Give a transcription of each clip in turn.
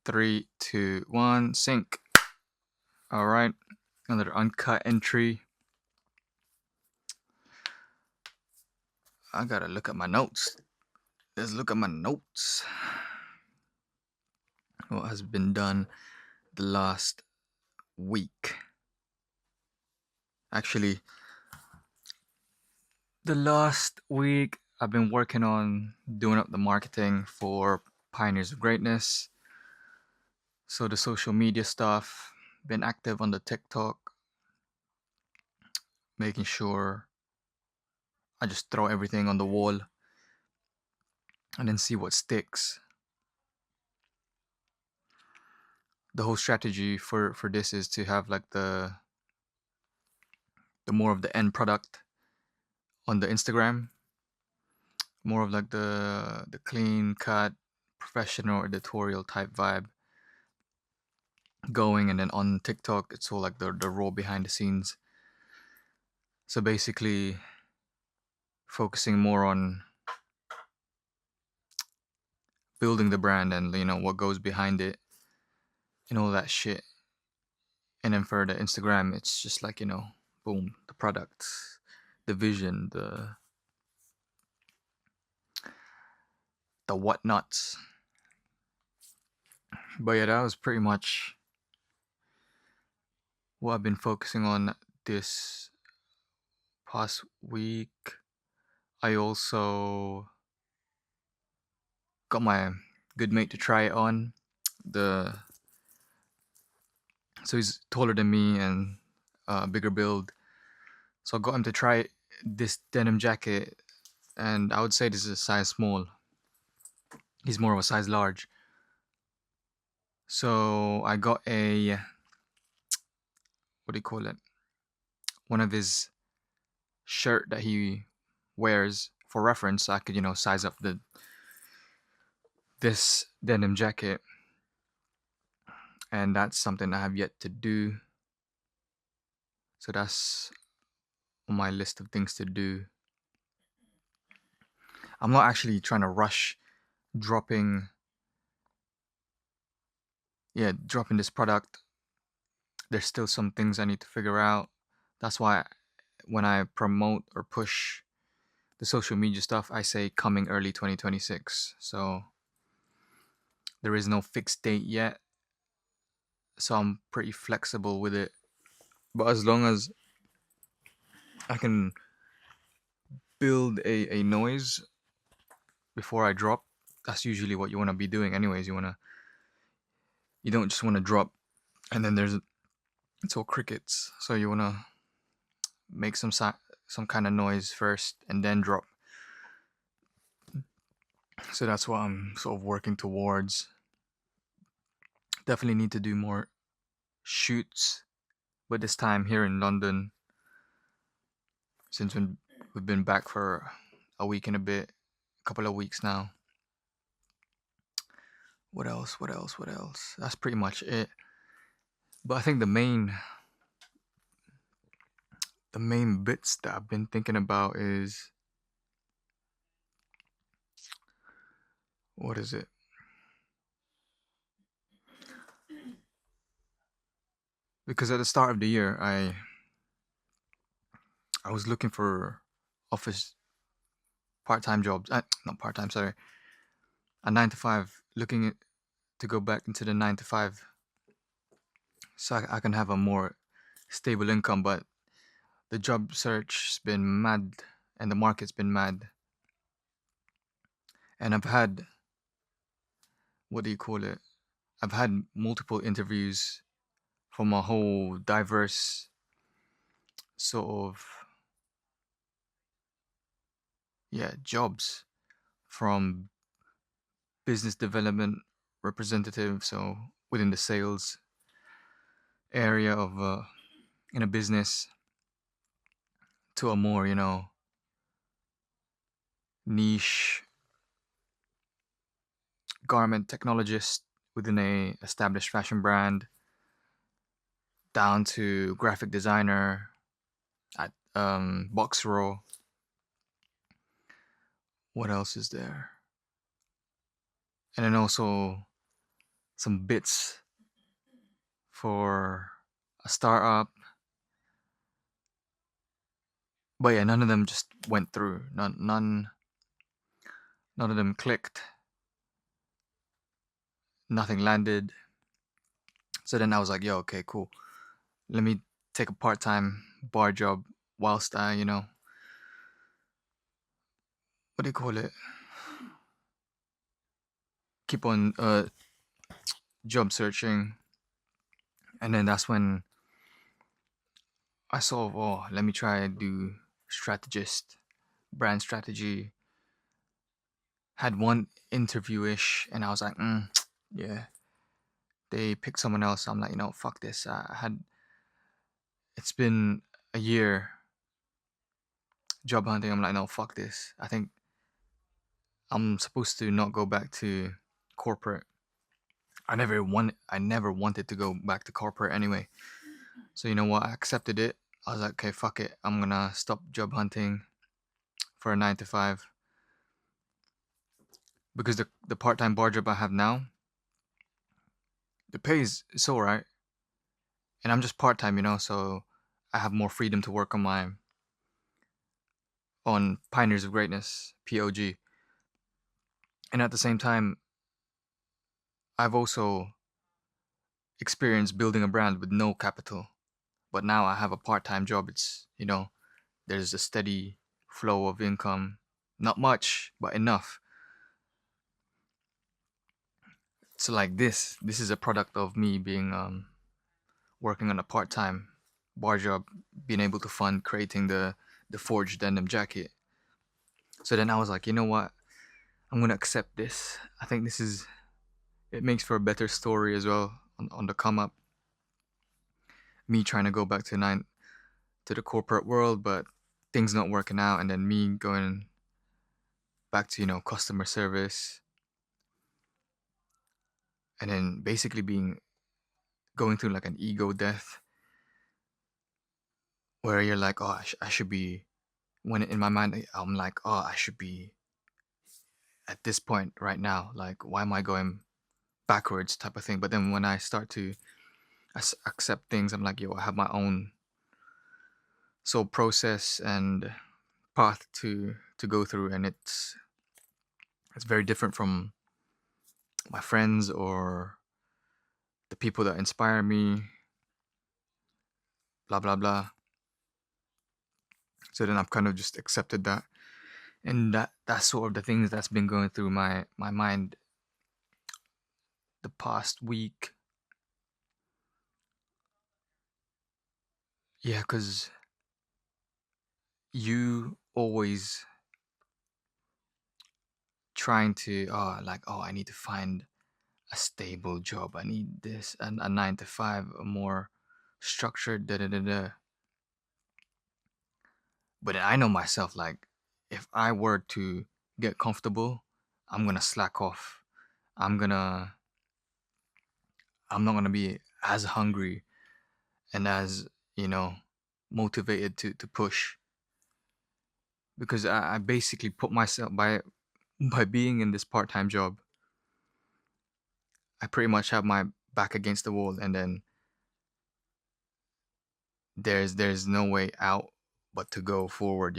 3, 2, 1, sync. All right, another uncut entry. I gotta look at my notes. Let's look at my notes. What has been done the last week? Actually, the last week I've been working on doing up the marketing for Pioneers of Greatness. So the social media stuff, been active on the TikTok, making sure I just throw everything on the wall and then see what sticks. The whole strategy for this is to have like the more of the end product on the Instagram, more of like the clean cut professional editorial type vibe going, and then on TikTok it's all like the raw behind the scenes. So basically focusing more on building the brand and what goes behind it and all that shit. And then for the Instagram it's just like boom, the products, the vision, the whatnots. But yeah, that was pretty much what I've been focusing on this past week. I also got my good mate to try it on. So he's taller than me and bigger build. So I got him to try this denim jacket, and I would say this is a size small. He's more of a size large. So I got a, what do you call it? One of his shirt that he wears for reference. So I could, size up this denim jacket. And that's something I have yet to do. So that's on my list of things to do. I'm not actually trying to rush dropping this product. There's still some things I need to figure out. That's why when I promote or push the social media stuff, I say coming early 2026. So there is no fixed date yet. So I'm pretty flexible with it. But as long as I can build a noise before I drop, that's usually what you want to be doing anyways. You don't just want to drop and then it's all crickets. So you want to make some kind of noise first and then drop. So that's what I'm sort of working towards. Definitely need to do more shoots, but this time here in London, since we've been back for a week and a bit, a couple of weeks now. What else? That's pretty much it. But I think the main bits that I've been thinking about is, what is it? Because at the start of the year, I was looking for office part-time jobs. Not part-time, sorry. A 9-to-5, looking to go back into the 9-to-5 so I can have a more stable income. But the job search's been mad and the market's been mad. And I've had, what do you call it? I've had multiple interviews from a whole diverse sort of, jobs, from business development representative, so within the sales area of in a business, to a more niche garment technologist within a established fashion brand, down to graphic designer at Box Row. What else is there? And then also some bits for a startup, but yeah, none of them just went through. None of them clicked. Nothing landed. So then I was like, yo, okay, cool. Let me take a part-time bar job whilst I, what do you call it? Keep on job searching. And then that's when I saw, oh, let me try and do strategist, brand strategy. Had one interview-ish, and I was like, yeah. They picked someone else. I'm like, fuck this. It's been a year job hunting. I'm like, no, fuck this. I think I'm supposed to not go back to corporate. I never wanted to go back to corporate anyway. So you know what? I accepted it. I was like, okay, fuck it. I'm gonna stop job hunting for a 9 to 5 because the part-time bar job I have now, the pay is alright, and I'm just part-time, so I have more freedom to work on Pioneers of Greatness (PoG), and at the same time, I've also experienced building a brand with no capital. But now I have a part-time job. It's there's a steady flow of income, not much, but enough. So like this is a product of me being working on a part-time bar job, being able to fund creating the forged denim jacket. So then I was like, you know what? I'm gonna accept this. I think it makes for a better story as well on the come up. Me trying to go back to the corporate world, but things not working out, and then me going back to customer service, and then basically going through like an ego death where you're like, oh, I should be, when in my mind I'm like, oh, I should be at this point right now, like why am I going backwards type of thing. But then when I start to accept things, I'm like, yo, I have my own soul process and path to go through, and it's very different from my friends or the people that inspire me, blah blah blah. So then I've kind of just accepted that, and that's sort of the things that's been going through my mind the past week. Yeah, because you always trying to like, oh, I need to find a stable job, I need this, and a 9 to 5, a more structured da da da da. But I know myself, like, if I were to get comfortable, I'm gonna slack off. I'm gonna I'm not gonna be as hungry and as, you know, motivated to push, because I basically put myself by being in this part-time job, I pretty much have my back against the wall, and then there's no way out but to go forward.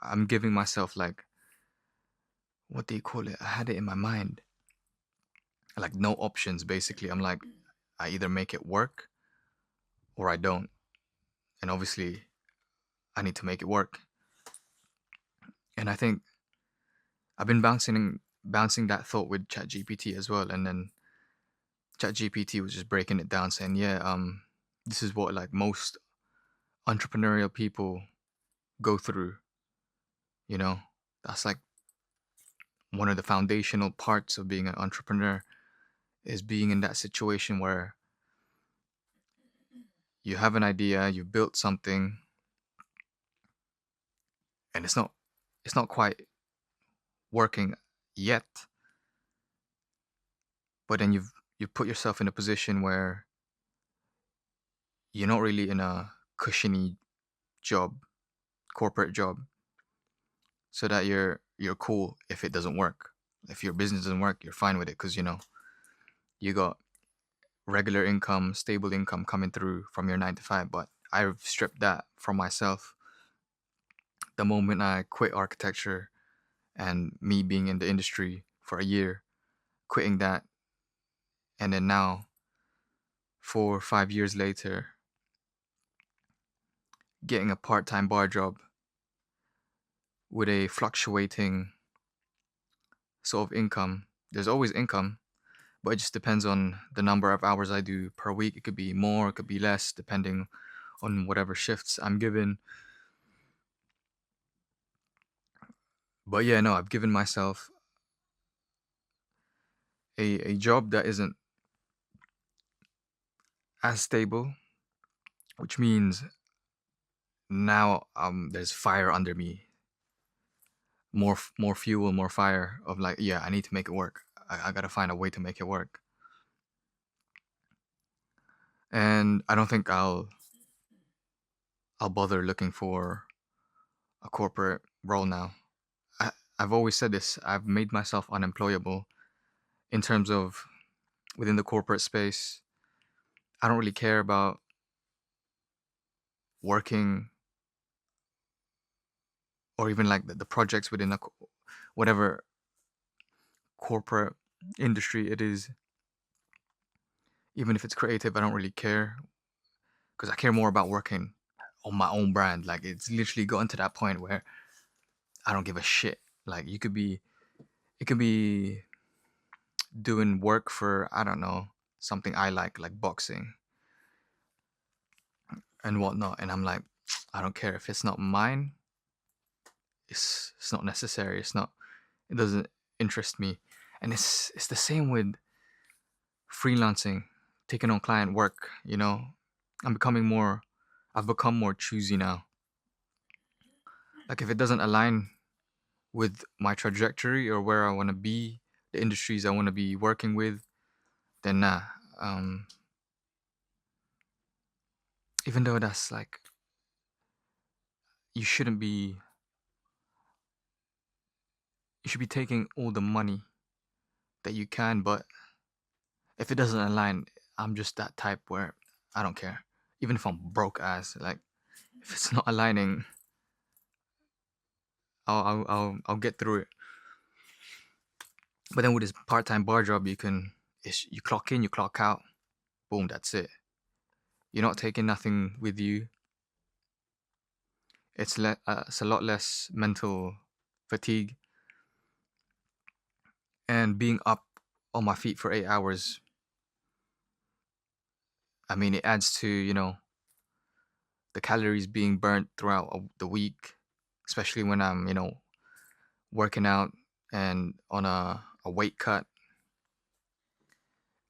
I'm giving myself, like, what do you call it? I had it in my mind. Like, no options, basically. I'm like, I either make it work or I don't. And obviously, I need to make it work. And I think I've been bouncing that thought with ChatGPT as well. And then ChatGPT was just breaking it down, saying, yeah, this is what like most entrepreneurial people go through. You know, that's like one of the foundational parts of being an entrepreneur, is being in that situation where you have an idea, you built something, and it's not quite working yet, but then you put yourself in a position where you're not really in a cushiony job, corporate job, so that you're cool if it doesn't work. If your business doesn't work, you're fine with it, because You got regular income, stable income coming through from your 9 to 5. But I've stripped that from myself the moment I quit architecture, and me being in the industry for a year, quitting that, and then now 4 or 5 years later, getting a part-time bar job with a fluctuating sort of income. There's always income, but it just depends on the number of hours I do per week. It could be more, it could be less, depending on whatever shifts I'm given. But yeah, no, I've given myself a job that isn't as stable, which means now there's fire under me, more fuel, more fire of like, yeah, I need to make it work. I gotta find a way to make it work. And I don't think I'll bother looking for a corporate role now. I, I've always said this. I've made myself unemployable in terms of within the corporate space. I don't really care about working or even like the projects within whatever corporate industry it is. Even if it's creative, I don't really care because I care more about working on my own brand. Like it's literally gotten to that point where I don't give a shit. Like it could be doing work for, I don't know, something I like boxing and whatnot. And I'm like, I don't care if it's not mine. It's not necessary. It doesn't interest me. And it's the same with freelancing, taking on client work. I'm becoming more. I've become more choosy now. Like if it doesn't align with my trajectory or where I want to be, the industries I want to be working with, then nah. Um, Even though that's like, you shouldn't be, you should be taking all the money that you can, but if it doesn't align, I'm just that type where I don't care. Even if I'm broke ass, like if it's not aligning, I'll get through it. But then with this part-time bar job, you clock in, you clock out, boom, that's it. You're not taking nothing with you. It's a lot less mental fatigue, and being up on my feet for 8 hours. I mean, it adds to the calories being burnt throughout the week, especially when I'm working out and on a weight cut.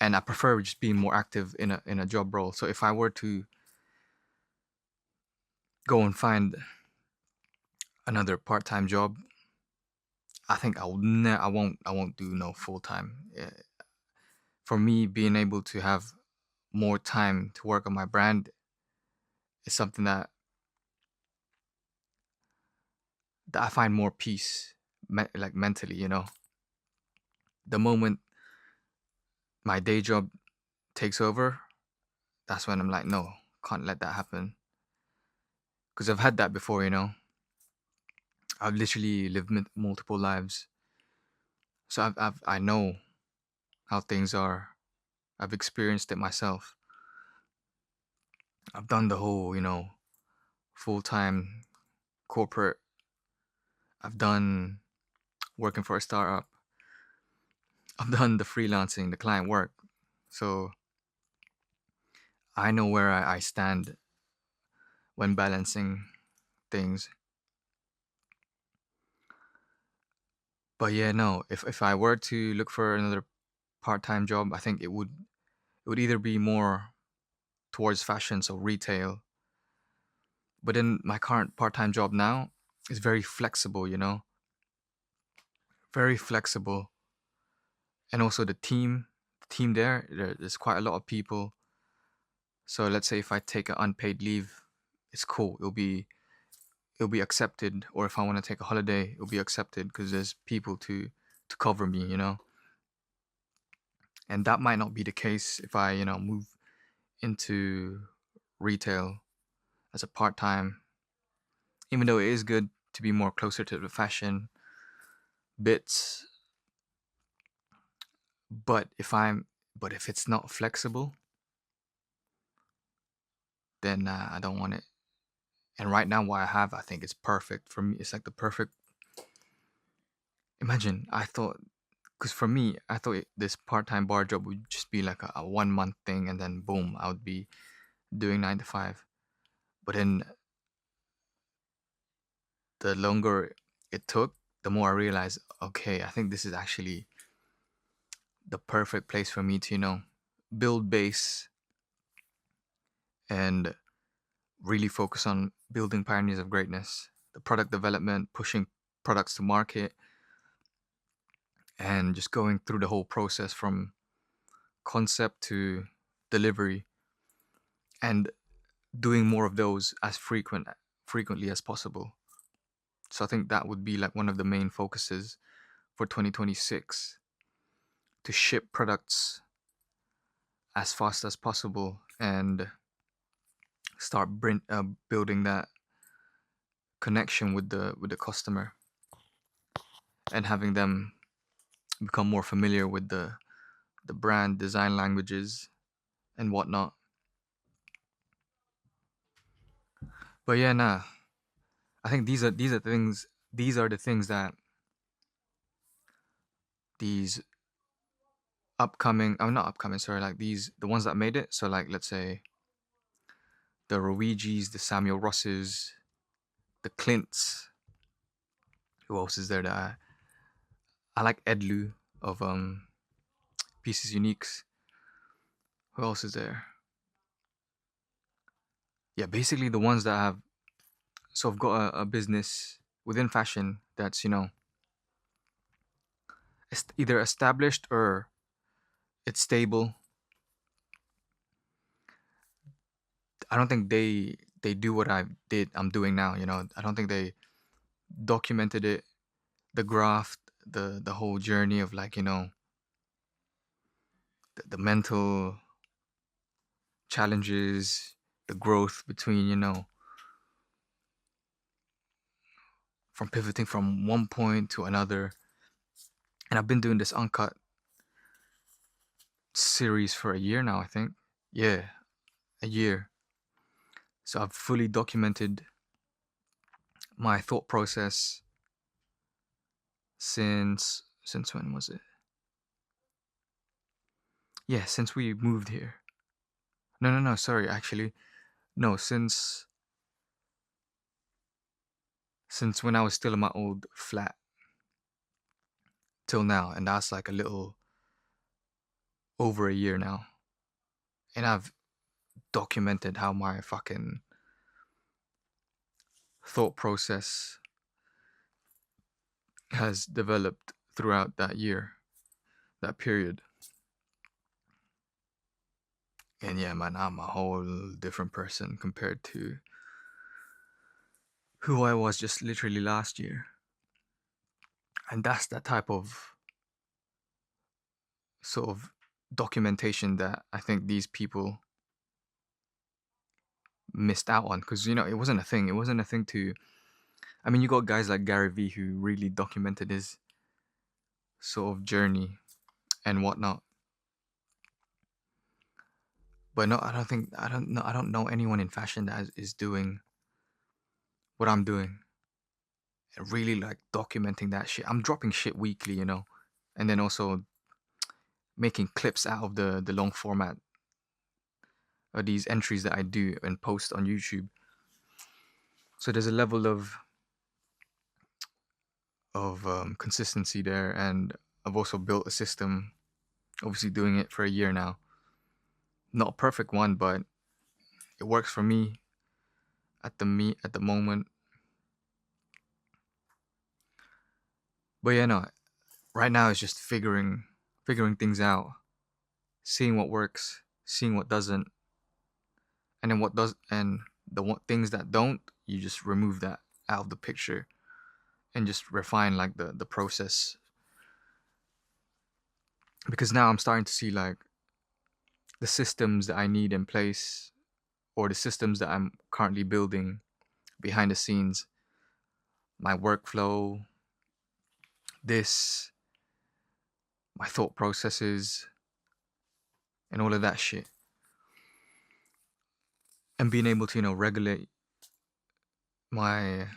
And I prefer just being more active in a job role. So if I were to go and find another part-time job, I think I won't do no full-time. For me, being able to have more time to work on my brand is something that I find more peace, like mentally. The moment my day job takes over, that's when I'm like, no, can't let that happen. Because I've had that before. I've literally lived multiple lives, so I know how things are. I've experienced it myself. I've done the whole, full time corporate. I've done working for a startup. I've done the freelancing, the client work. So I know where I stand when balancing things. But yeah, no, if I were to look for another part-time job, I think it would either be more towards fashion, so retail. But then my current part-time job now is very flexible, very flexible. And also the team there's quite a lot of people. So let's say if I take an unpaid leave, it's cool. It'll be accepted. Or if I want to take a holiday, it'll be accepted because there's people to cover me. And that might not be the case if I, move into retail as a part-time, even though it is good to be more closer to the fashion bits. But if it's not flexible, then I don't want it. And right now, what I have, I think it's perfect for me. It's like the perfect. Imagine, I thought, because for me, I thought this part-time bar job would just be like a 1 month thing, and then boom, I would be doing 9 to 5. But then the longer it took, the more I realized, okay, I think this is actually the perfect place for me to, build base and really focus on building pioneers of greatness, the product development, pushing products to market, and just going through the whole process from concept to delivery, and doing more of those as frequently as possible. So I think that would be like one of the main focuses for 2026, to ship products as fast as possible and start building that connection with the customer, and having them become more familiar with the brand design languages and whatnot. But yeah, nah, I think these are the things that these upcoming, I'm not upcoming, sorry, like these, the ones that made it. So like, let's say the Ruigis, the Samuel Rosses, the Clints. Who else is there that I like? Edlu of Pieces Uniques. Who else is there? Yeah, basically the ones that have, so I've got a business within fashion that's, either established or it's stable. I don't think they do what I'm doing now. I don't think they documented it, the graft, the whole journey of, like, the mental challenges, the growth between, from pivoting from one point to another. And I've been doing this Uncut series for a year now, I think. Yeah, a year. So I've fully documented my thought process since when was it? Yeah, since we moved here. No, sorry, actually. No, since when I was still in my old flat till now, and that's like a little over a year now. And I've documented how my fucking thought process has developed throughout that year, that period. And yeah, man, I'm a whole different person compared to who I was just literally last year. And that's that type of sort of documentation that I think these people missed out on, because it wasn't a thing. It wasn't a thing to. I mean, you got guys like Gary Vee who really documented his sort of journey and whatnot. But no, I don't know anyone in fashion that is doing what I'm doing, and really like documenting that shit. I'm dropping shit weekly, and then also making clips out of the long format of these entries that I do and post on YouTube. So there's a level of consistency there, and I've also built a system. Obviously, doing it for a year now. Not a perfect one, but it works for me at the moment. But yeah, no. Right now it's just figuring things out, seeing what works, seeing what doesn't, and then what does, and things that don't, you just remove that out of the picture and just refine like the process because now I'm starting to see like the systems that I need in place, or the systems that I'm currently building behind the scenes, my workflow, this, my thought processes, and all of that shit. And being able to, regulate my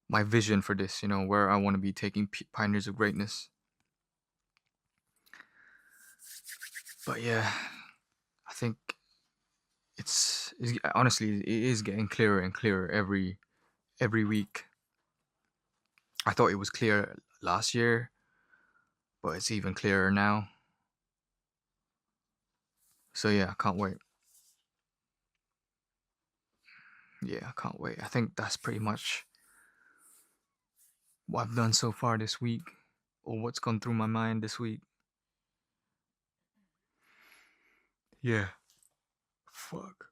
my vision for this, where I want to be taking Pioneers of Greatness. But yeah, I think it's honestly, it is getting clearer and clearer every week. I thought it was clear last year, but it's even clearer now. So yeah, I can't wait. Yeah, I can't wait. I think that's pretty much what I've done so far this week, or what's gone through my mind this week. Yeah. Fuck.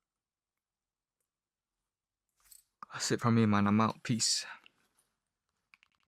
That's it from me, man. I'm out. Peace.